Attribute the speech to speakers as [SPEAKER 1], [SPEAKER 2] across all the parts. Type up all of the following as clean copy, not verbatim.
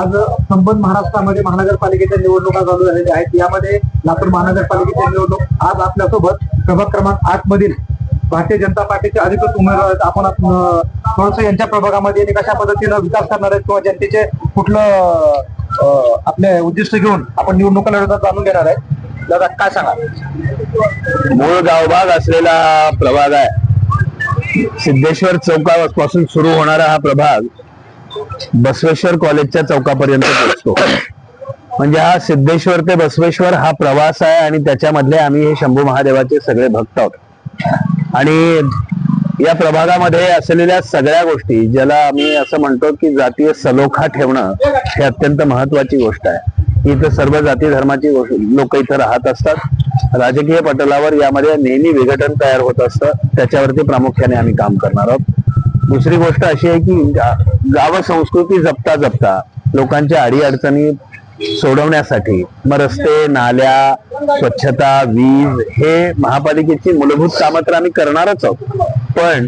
[SPEAKER 1] आज संपूर्ण महाराष्ट्रामध्ये महानगरपालिकेच्या निवडणुका चालू झालेल्या आहेत। यामध्ये लातूर महानगरपालिकेची निवडणूक आज आपल्यासोबत प्रभाग क्रमांक 8 मधील भारतीय जनता पार्टीचे अधिकृत उमेदवार आहेत। आपण थोडंसं यांच्या प्रभागामध्ये कशा पद्धतीने विकास करणार आहेत किंवा जनतेचे कुठलं आपले उद्दिष्ट घेऊन आपण निवडणुका लढवतात जाणून घेणार आहे। दादा काय सांगा?
[SPEAKER 2] मूळ गावभाग असलेला हा प्रभाग आहे। सिद्धेश्वर चौकापासून सुरू होणारा हा प्रभाग बसवेश्वर कॉलेजच्या चौकापर्यंत पोहोचतो। म्हणजे हा सिद्धेश्वर ते बसवेश्वर हा प्रवास आहे आणि त्याच्यामधले आम्ही हे शंभू महादेवाचे सगळे भक्त आहोत। आणि या प्रभागामध्ये असलेल्या सगळ्या गोष्टी, ज्याला आम्ही असं म्हणतो की जातीय सलोखा ठेवणं, हे अत्यंत महत्वाची गोष्ट आहे। इथं सर्व जाती धर्माची लोक इथं राहत असतात। राजकीय पटलावर यामध्ये नेहमी विघटन तयार होत असतं, त्याच्यावरती प्रामुख्याने आम्ही काम करणार आहोत। दुसरी गोष्ट अशी आहे की गाव संस्कृती जपता जपता लोकांच्या अडीअडचणी सोडवण्यासाठी मग रस्ते, नाल्या, स्वच्छता, वीज हे महापालिकेची मूलभूत कामं तर आम्ही करणारच आहोत। पण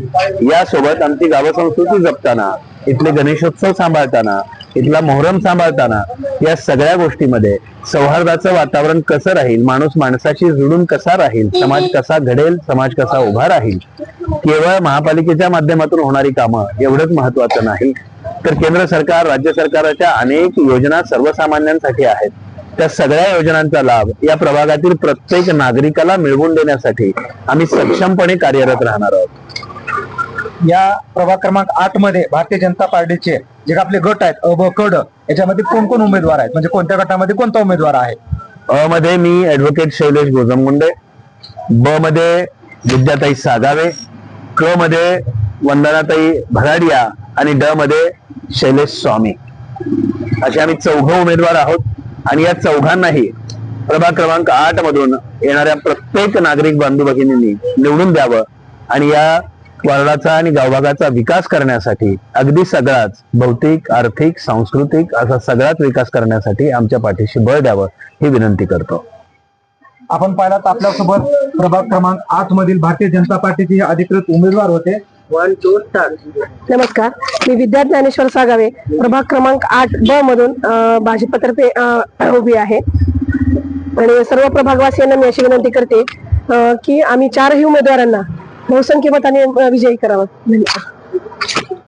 [SPEAKER 2] यासोबत आमची गाव संस्कृती जपताना, इथले गणेशोत्सव सांभाळताना, इथला मोहरम सांभाळताना, या सगळ्या गोष्टीमध्ये सौहार्दाचं वातावरण कसं राहील, माणूस माणसाशी जुळून कसा राहील, समाज कसा घडेल, समाज कसा उभा राहील, केवळ महापालिकेच्या माध्यमातून होणारी कामं एवढंच महत्वाचं नाही, तर केंद्र सरकार, राज्य सरकारच्या अनेक योजना सर्वसामान्यांसाठी आहेत। त्या सगळ्या योजनांचा लाभ या प्रभागातील प्रत्येक नागरिकाला मिळवून देण्यासाठी आम्ही सक्षमपणे कार्यरत राहणार आहोत।
[SPEAKER 1] या प्रभाग क्रमांक 8 मध्ये भारतीय जनता पार्टीचे जे आपले गट आहेत, अ, ब, क, ड, याच्यामध्ये कोण कोण उमेदवार आहेत? म्हणजे कोणत्या गटामध्ये कोणता उमेदवार आहे?
[SPEAKER 2] अ मध्ये मी ऍडव्होकेट शैलेश गोजमगुंडे, ब मध्ये विद्याताई सागावे, क मध्ये वंदनाताई भराडिया आणि ड मध्ये शैलेश स्वामी, असे आम्ही 4 उमेदवार आहोत। आणि या 4घांनाही प्रभाग क्रमांक 8 मधून येणाऱ्या प्रत्येक नागरिक बांधव भगिनींनी निवडून द्यावं आणि या वार्डाचा आणि गावभागाचा विकास करण्यासाठी, अगदी सगळाच भौतिक, आर्थिक, सांस्कृतिक असा सगळाच विकास करण्यासाठी आमच्या पाठीशी बळ द्यावं ही विनंती करतो।
[SPEAKER 1] आपण पाहिलात आपल्यासोबत प्रभाग क्रमांक 8 मधील भारतीय जनता पार्टीचे अधिकृत उमेदवार होते। 1 2 3
[SPEAKER 3] नमस्कार, मी विद्या ज्ञानेश्वर सागावे, प्रभाग क्रमांक 8 ब मधून भाजपतर्फे उभी आहे। आणि सर्व प्रभागवासियांना मी अशी विनंती करते की आम्ही 4ही उमेदवारांना बहुसंख्य मताने विजयी करावं। धन्यवाद।